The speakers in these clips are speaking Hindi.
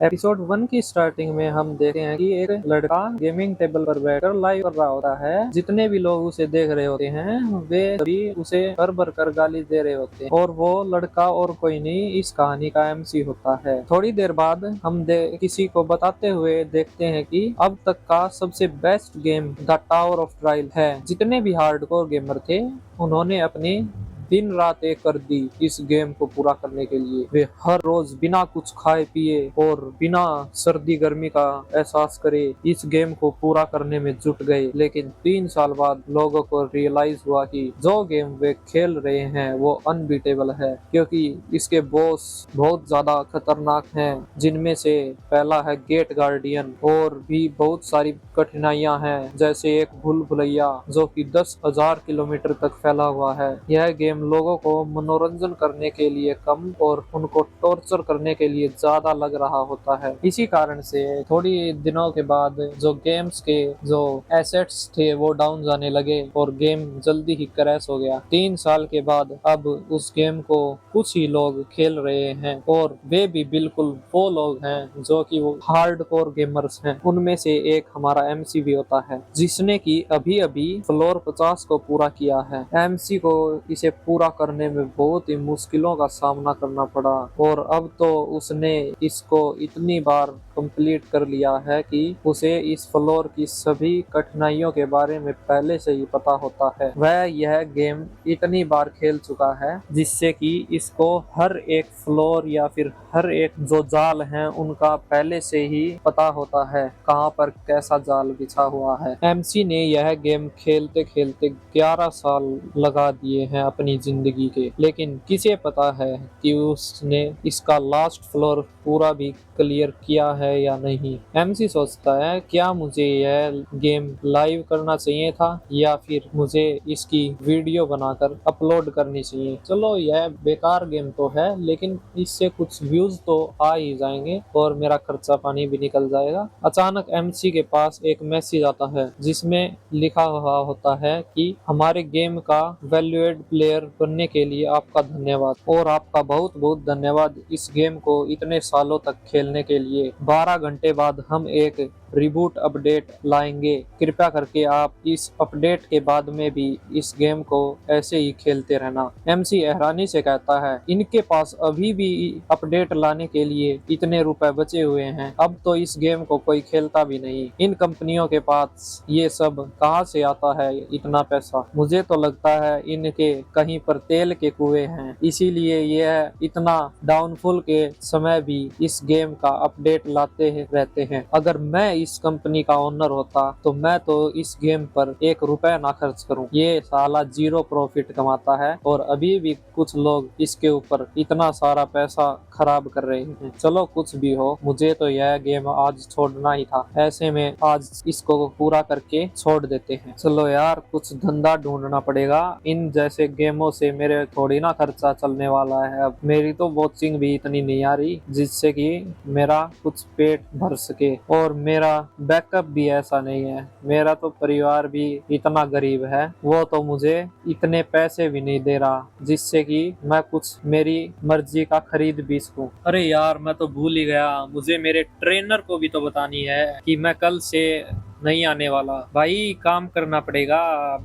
एपिसोड 1 की स्टार्टिंग में हम देखते हैं कि एक लड़का गेमिंग टेबल पर बैठकर लाइव कर रहा होता है। जितने भी लोग उसे देख रहे होते हैं वे सभी उसे भर भर कर गाली दे रहे होते हैं और वो लड़का और कोई नहीं इस कहानी का एमसी होता है। थोड़ी देर बाद हम किसी को बताते हुए देखते हैं कि अब तक का सबसे best game the tower of trial है। जितने भी हार्डकोर गेमर थे उन्होंने अपनी दिन रात एक कर दी इस गेम को पूरा करने के लिए। वे हर रोज बिना कुछ खाए पिए और बिना सर्दी गर्मी का एहसास करे इस गेम को पूरा करने में जुट गए। लेकिन 3 साल बाद लोगों को रियलाइज हुआ कि जो गेम वे खेल रहे हैं वो अनबीटेबल है, क्योंकि इसके बॉस बहुत ज्यादा खतरनाक हैं। जिनमें से पहला है गेट गार्डियन और भी बहुत सारी कठिनाइयां हैं, जैसे एक भूल भुलैया जो कि 10,000 किलोमीटर तक फैला हुआ है। यह गेम लोगों को मनोरंजन करने के लिए कम और उनको टॉर्चर करने के लिए ज्यादा लग रहा होता है। इसी कारण से थोड़ी दिनों के बाद जो गेम्स के जो एसेट्स थे वो डाउन जाने लगे और गेम जल्दी ही क्रैश हो गया। 3 साल के बाद अब उस गेम को कुछ ही लोग खेल रहे हैं और वे भी बिल्कुल वो लोग हैं जो कि वो हार्डकोर गेमर्स हैं। उनमें से एक हमारा एमसी भी होता है जिसने कि अभी अभी फ्लोर 50 को पूरा किया है। एमसी को इसे पूरा करने में बहुत ही मुश्किलों का सामना करना पड़ा और अब तो उसने इसको इतनी बार कंप्लीट कर लिया है कि उसे इस फ्लोर की सभी कठिनाइयों के बारे में पहले से ही पता होता है। वह यह गेम इतनी बार खेल चुका है जिससे कि इसको हर एक फ्लोर या फिर हर एक जो जाल हैं उनका पहले से ही पता होता है, कहाँ पर कैसा जाल बिछा हुआ है। एमसी ने यह गेम खेलते खेलते 11 साल लगा दिए हैं अपनी जिंदगी के, लेकिन किसे पता है कि उसने इसका लास्ट फ्लोर पूरा भी क्लियर किया है या नहीं। एमसी सोचता है क्या मुझे यह गेम लाइव करना चाहिए था या फिर मुझे इसकी वीडियो बनाकर अपलोड करनी चाहिए। चलो यह बेकार गेम तो है लेकिन इससे कुछ व्यूज तो आ ही जाएंगे और मेरा खर्चा पानी भी निकल जाएगा। अचानक एमसी के पास एक मैसेज आता है जिसमें लिखा हुआ होता है कि हमारे गेम का वैल्यूएड प्लेयर बनने के लिए आपका धन्यवाद और आपका बहुत बहुत धन्यवाद इस गेम को इतने सालों तक खेलने के लिए। 12 घंटे बाद हम एक रिबूट अपडेट लाएंगे, कृपया करके आप इस अपडेट के बाद में भी इस गेम को ऐसे ही खेलते रहना। एमसी हैरानी से कहता है इनके पास अभी भी अपडेट लाने के लिए इतने रुपए बचे हुए हैं, अब तो इस गेम को कोई खेलता भी नहीं। इन कंपनियों के पास ये सब कहां से आता है इतना पैसा? मुझे तो लगता है इनके कहीं पर तेल के कुएं हैं, इसीलिए यह इतना डाउनफॉल के समय भी इस गेम का अपडेट लाते रहते हैं। अगर मैं इस कंपनी का ओनर होता तो मैं तो इस गेम पर 1 रुपया ना खर्च करूं। ये साला 0 प्रॉफिट कमाता है और अभी भी कुछ लोग इसके ऊपर इतना सारा पैसा खराब कर रहे हैं। चलो कुछ भी हो, मुझे तो यह गेम आज छोड़ना ही था। ऐसे में आज इसको पूरा करके छोड़ देते हैं। चलो यार कुछ धंधा ढूंढना पड़ेगा, इन जैसे गेमों से मेरे थोड़ी ना खर्चा चलने वाला है। अब मेरी तो वॉचिंग भी इतनी नहीं आ रही जिससे कि मेरा कुछ पेट भर सके और मेरा बैकअप भी ऐसा नहीं है। मेरा तो परिवार भी इतना गरीब है, वो तो मुझे इतने पैसे भी नहीं दे रहा जिससे कि मैं कुछ मेरी मर्जी का खरीद भी सकूं। अरे यार मैं तो भूल ही गया, मुझे मेरे ट्रेनर को भी तो बतानी है कि मैं कल से नहीं आने वाला। भाई काम करना पड़ेगा,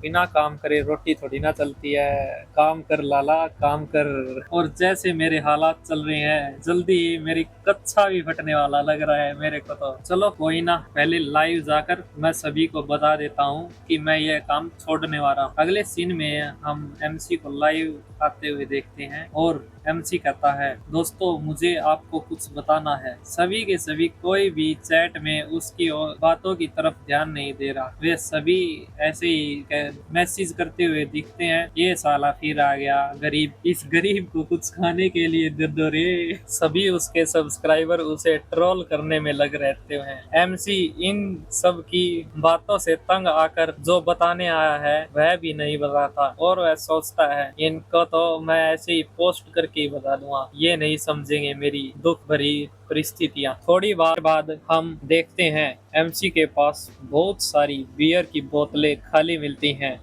बिना काम करे रोटी थोड़ी ना चलती है। काम कर लाला काम कर। और जैसे मेरे हालात चल रहे हैं जल्दी मेरी कच्छा भी फटने वाला लग रहा है मेरे को तो। चलो कोई ना, पहले लाइव जाकर मैं सभी को बता देता हूँ कि मैं यह काम छोड़ने वाला हूँ। अगले सीन में हम एमसी को लाइव आते हुए देखते हैं और एमसी कहता है दोस्तों मुझे आपको कुछ बताना है। सभी के सभी कोई भी चैट में उसकी बातों की तरफ ध्यान नहीं दे रहा, वे सभी ऐसे ही मैसेज करते हुए दिखते हैं। ये साला फिर आ गया गरीब, इस गरीब को कुछ खाने के लिए दे दो रे। सभी उसके सब्सक्राइबर उसे ट्रोल करने में लग रहते हैं। एमसी इन सब की बातों से तंग आकर जो बताने आया है वह भी नहीं बताता और वह सोचता है इनको तो मैं ऐसे ही पोस्ट करके ही बता दूंगा, ये नहीं समझेंगे मेरी दुख भरी परिस्थितियां। थोड़ी बार बाद हम देखते हैं एमसी के पास बहुत सारी बियर की बोतलें खाली मिलती हैं।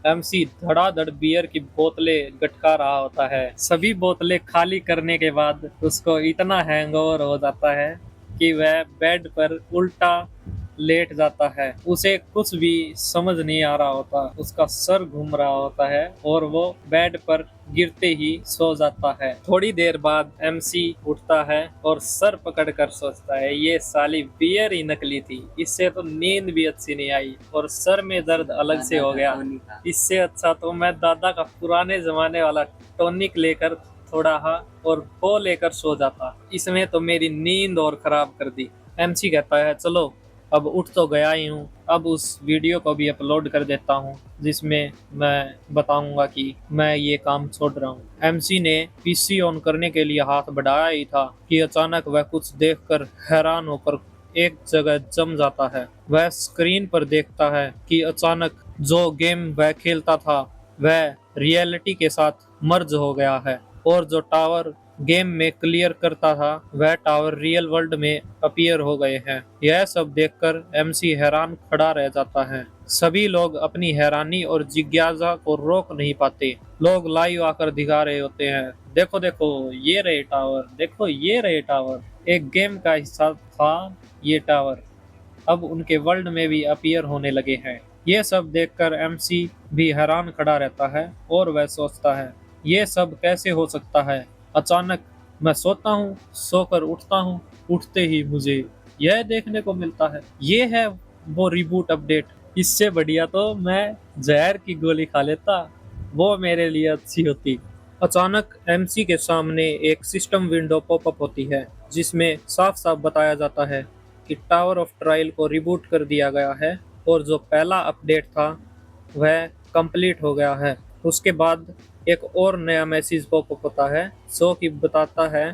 एमसी धड़ाधड़ बियर की बोतलें गटका रहा होता है। सभी बोतलें खाली करने के बाद उसको इतना हैंगओवर हो जाता है कि वह बेड पर उल्टा लेट जाता है। उसे कुछ भी समझ नहीं आ रहा होता, उसका सर घूम रहा होता है और वो बेड पर गिरते ही सो जाता है। थोड़ी देर बाद एमसी उठता है और सर पकड़कर सोचता है ये साली बियर ही नकली थी, इससे तो नींद भी अच्छी नहीं आई और सर में दर्द अलग से हो गया। इससे अच्छा तो मैं दादा का पुराने जमाने वाला टॉनिक लेकर थोड़ा हा और वो लेकर सो जाता, इसमें तो मेरी नींद और खराब कर दी। एमसी कहता है चलो अब उठ तो गया ही हूँ, अब उस वीडियो को भी अपलोड कर देता हूँ जिसमें मैं बताऊंगा कि मैं ये काम छोड़ रहा हूँ। एमसी ने पीसी ऑन करने के लिए हाथ बढ़ाया ही था कि अचानक वह कुछ देखकर हैरान होकर एक जगह जम जाता है। वह स्क्रीन पर देखता है कि अचानक जो गेम वह खेलता था वह रियलिटी के साथ मर्ज हो गया है और जो टावर गेम में क्लियर करता था वह टावर रियल वर्ल्ड में अपीयर हो गए हैं। यह सब देखकर एमसी हैरान खड़ा रह जाता है। सभी लोग अपनी हैरानी और जिज्ञासा को रोक नहीं पाते। लोग लाइव आकर दिखा रहे होते हैं, देखो देखो ये रहे टावर, देखो ये रहे टावर, एक गेम का हिस्सा था ये टावर, अब उनके वर्ल्ड में भी अपीयर होने लगे हैं। ये सब देखकर एमसी भी हैरान खड़ा रहता है और वह सोचता है ये सब कैसे हो सकता है। अचानक मैं सोता हूँ, सोकर उठता हूँ, उठते ही मुझे यह देखने को मिलता है। ये है वो रिबूट अपडेट, इससे बढ़िया तो मैं जहर की गोली खा लेता, वो मेरे लिए अच्छी होती। अचानक एमसी के सामने एक सिस्टम विंडो पॉपअप होती है जिसमें साफ साफ बताया जाता है कि टावर ऑफ ट्रायल को रिबूट कर दिया गया है और जो पहला अपडेट था वह कंप्लीट हो गया है। उसके बाद एक और नया मैसेज पॉपअप होता है जो कि बताता है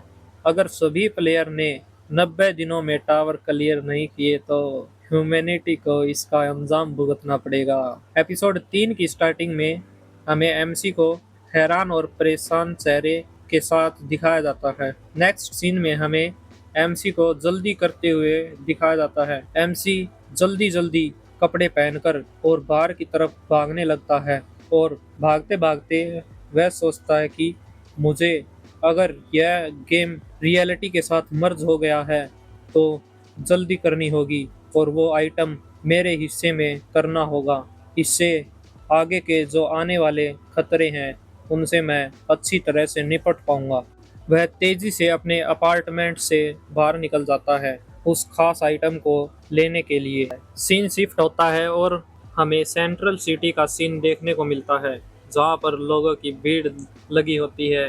अगर सभी प्लेयर ने 90 दिनों में टावर क्लियर नहीं किए तो ह्यूमैनिटी को इसका अंजाम भुगतना पड़ेगा। एपिसोड 3 की स्टार्टिंग में हमें एमसी को हैरान और परेशान चेहरे के साथ दिखाया जाता है। नेक्स्ट सीन में हमें एमसी को जल्दी करते हुए दिखाया जाता है। एमसी जल्दी जल्दी कपड़े पहनकर और बाहर की तरफ भागने लगता है और भागते भागते वह सोचता है कि मुझे अगर यह गेम रियलिटी के साथ मर्ज हो गया है तो जल्दी करनी होगी और वो आइटम मेरे हिस्से में करना होगा, इससे आगे के जो आने वाले खतरे हैं उनसे मैं अच्छी तरह से निपट पाऊंगा। वह तेजी से अपने अपार्टमेंट से बाहर निकल जाता है उस खास आइटम को लेने के लिए। सीन शिफ्ट होता है और हमें सेंट्रल सिटी का सीन देखने को मिलता है जहाँ पर लोगों की भीड़ लगी होती है।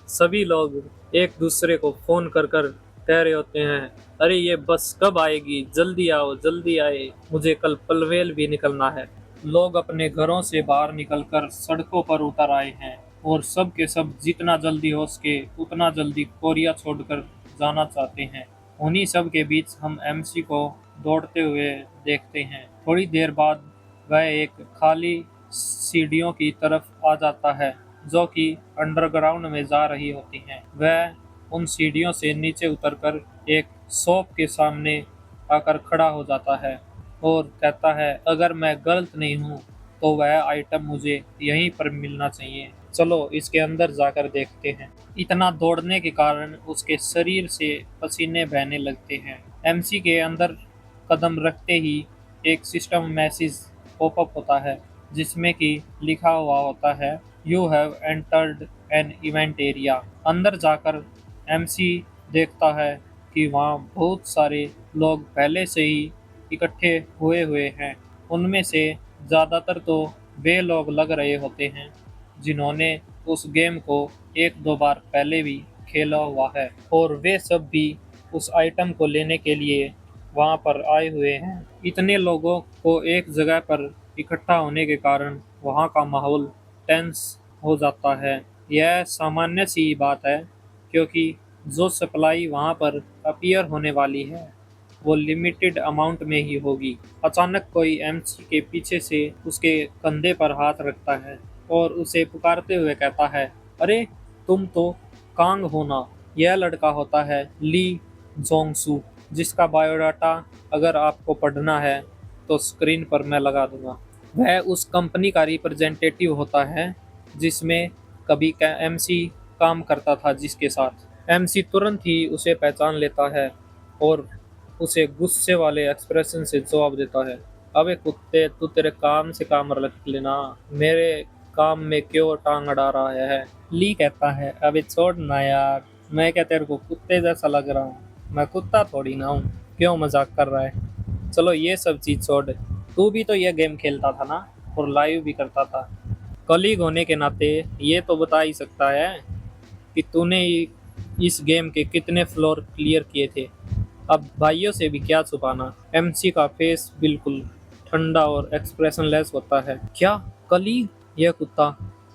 सभी लोग एक दूसरे को फोन कर कर कह रहे होते हैं अरे ये बस कब आएगी, जल्दी आओ जल्दी आए, मुझे कल पनवेल भी निकलना है। लोग अपने घरों से बाहर निकलकर सड़कों पर उतर आए हैं और सब के सब जितना जल्दी हो सके उतना जल्दी कोरिया छोड़कर जाना चाहते हैं। उन्हीं सब के बीच हम एमसी को दौड़ते हुए देखते हैं। थोड़ी देर बाद वह एक खाली सीढ़ियों की तरफ आ जाता है जो कि अंडरग्राउंड में जा रही होती हैं। वह उन सीढ़ियों से नीचे उतरकर एक शॉप के सामने आकर खड़ा हो जाता है और कहता है अगर मैं गलत नहीं हूँ तो वह आइटम मुझे यहीं पर मिलना चाहिए, चलो इसके अंदर जाकर देखते हैं। इतना दौड़ने के कारण उसके शरीर से पसीने बहने लगते हैं। एमसी के अंदर कदम रखते ही एक सिस्टम मैसेज पॉपअप होता है जिसमें कि लिखा हुआ होता है you have entered an event area. अंदर जाकर एमसी देखता है कि वहाँ बहुत सारे लोग पहले से ही इकट्ठे हुए हैं। उनमें से ज़्यादातर तो वे लोग लग रहे होते हैं जिन्होंने उस गेम को एक दो बार पहले भी खेला हुआ है और वे सब भी उस आइटम को लेने के लिए वहाँ पर आए हुए हैं। इतने लोगों को एक जगह पर इकट्ठा होने के कारण वहाँ का माहौल टेंस हो जाता है। यह सामान्य सी बात है क्योंकि जो सप्लाई वहाँ पर अपीयर होने वाली है वो लिमिटेड अमाउंट में ही होगी। अचानक कोई एमसी के पीछे से उसके कंधे पर हाथ रखता है और उसे पुकारते हुए कहता है अरे तुम तो कांग हो ना। यह लड़का होता है ली जोंगसू जिसका बायोडाटा अगर आपको पढ़ना है तो स्क्रीन पर मैं लगा दूंगा। वह उस कंपनी का रिप्रेजेंटेटिव होता है जिसमें कभी एमसी काम करता था, जिसके साथ एमसी तुरंत ही उसे पहचान लेता है और उसे गुस्से वाले एक्सप्रेशन से जवाब देता है, अबे कुत्ते, तू तेरे काम से काम रख लेना, मेरे काम में क्यों टांग अड़ा रहा है। ली कहता है, अबे छोड़ ना यार, मैं क्या तेरे को कुत्ते जैसा लग रहा हूँ, मैं कुत्ता थोड़ी ना हूँ, क्यों मजाक कर रहा है। चलो ये सब चीज छोड़, तू भी तो ये गेम खेलता था ना, और लाइव भी करता था। कलीग होने के नाते ये तो बता ही सकता है कि तूने इस गेम के कितने फ्लोर क्लियर किए थे। अब भाइयों से भी क्या छुपाना। एमसी का फेस बिल्कुल ठंडा और एक्सप्रेशनलेस होता है। क्या कलीग? यह कुत्ता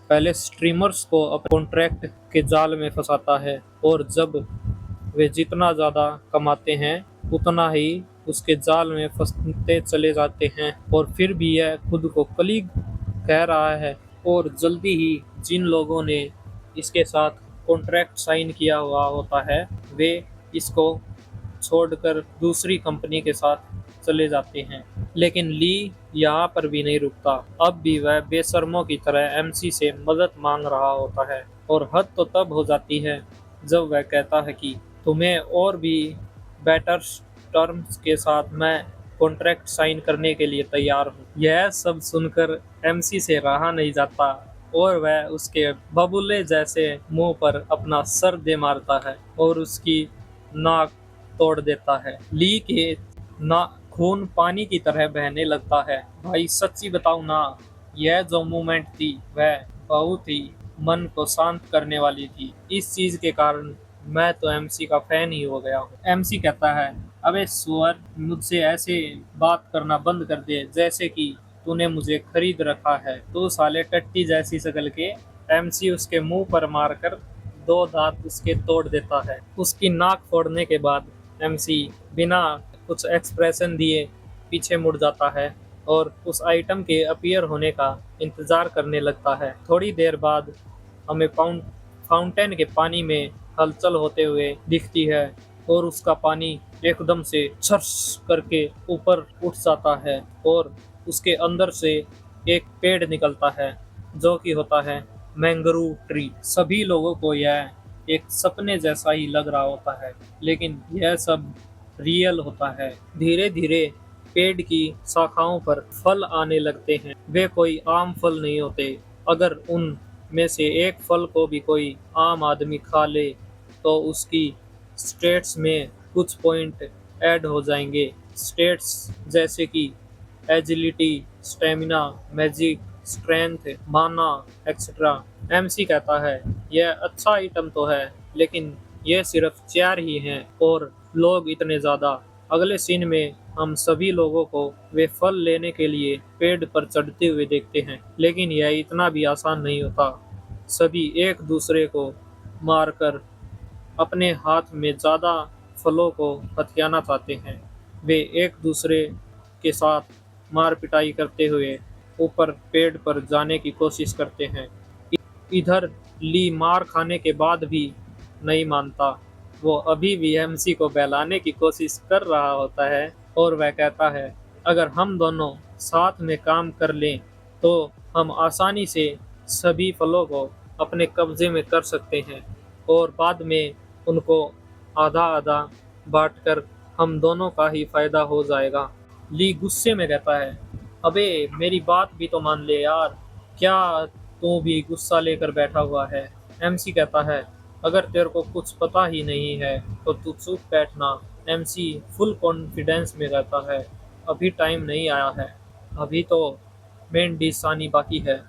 पहले स्ट्रीमर्स को अपने कॉन्ट्रैक्ट के जाल में फंसाता है, और जब वे जितना ज्यादा कमाते हैं उतना ही उसके जाल में फंसते चले जाते हैं। और फिर भी यह खुद को कलीग कह रहा है, और जल्दी ही जिन लोगों ने इसके साथ कॉन्ट्रैक्ट साइन किया हुआ होता है वे इसको छोड़कर दूसरी कंपनी के साथ चले जाते हैं। लेकिन ली यहाँ पर भी नहीं रुकता। अब भी वह बेशर्मों की तरह एमसी से मदद मांग रहा होता है, और हद तो तब हो जाती है जब वह कहता है कि तुम्हें और भी बेटर टर्म्स के साथ मैं कॉन्ट्रैक्ट साइन करने के लिए तैयार हूँ। यह सब सुनकर एमसी से रहा नहीं जाता, और वह उसके बबूले जैसे मुंह पर अपना सर दे मारता है और उसकी नाक तोड़ देता है। ली के ना खून पानी की तरह बहने लगता है। भाई सच्ची बताऊं ना, यह जो मोमेंट थी वह बहुत ही मन को शांत करने वाली थी। इस चीज के कारण मैं तो एमसी का फैन ही हो गया हूँ। एमसी कहता है, अबे सुअर, मुझसे ऐसे बात करना बंद कर दे जैसे कि तूने मुझे खरीद रखा है। तू साले टट्टी जैसी शक्ल के। एमसी उसके मुंह पर मारकर दो दांत उसके तोड़ देता है। उसकी नाक फोड़ने के बाद एमसी बिना कुछ एक्सप्रेशन दिए पीछे मुड़ जाता है और उस आइटम के अपीयर होने का इंतजार करने लगता है। थोड़ी देर बाद हमें फाउंटेन के पानी में हलचल होते हुए दिखती है, और उसका पानी एकदम से छर्श करके ऊपर उठ जाता है, और उसके अंदर से एक पेड़ निकलता है जो कि होता है मैंग्रोव ट्री। सभी लोगों को यह एक सपने जैसा ही लग रहा होता है, लेकिन यह सब रियल होता है। धीरे धीरे पेड़ की शाखाओं पर फल आने लगते हैं। वे कोई आम फल नहीं होते। अगर उन में से एक फल को भी कोई आम आदमी खा ले तो उसकी स्टेट्स में कुछ पॉइंट ऐड हो जाएंगे। स्टेट्स जैसे कि एजिलिटी, स्टेमिना, मैजिक, स्ट्रेंथ, माना, एक्सेट्रा। एमसी कहता है, यह अच्छा आइटम तो है, लेकिन ये सिर्फ 4 ही हैं, और लोग इतने ज्यादा। अगले सीन में हम सभी लोगों को वे फल लेने के लिए पेड़ पर चढ़ते हुए देखते हैं, लेकिन यह इतना भी आसान नहीं होता। सभी एक दूसरे को मारकर अपने हाथ में ज्यादा फलों को हथियाना चाहते हैं। वे एक दूसरे के साथ मार पिटाई करते हुए ऊपर पेड़ पर जाने की कोशिश करते हैं। इधर ली मार खाने के बाद भी नहीं मानता। वो अभी भी एमसी को बहलाने की कोशिश कर रहा होता है, और वह कहता है, अगर हम दोनों साथ में काम कर लें तो हम आसानी से सभी फलों को अपने कब्जे में कर सकते हैं, और बाद में उनको आधा आधा बांटकर हम दोनों का ही फायदा हो जाएगा। ली गुस्से में कहता है, अबे मेरी बात भी तो मान ले यार, क्या तू भी गुस्सा लेकर बैठा हुआ है। एमसी कहता है, अगर तेरे को कुछ पता ही नहीं है तो तू चुप बैठना। एमसी फुल कॉन्फिडेंस में कहता है, अभी टाइम नहीं आया है, अभी तो मेन डिश आनी बाकी है।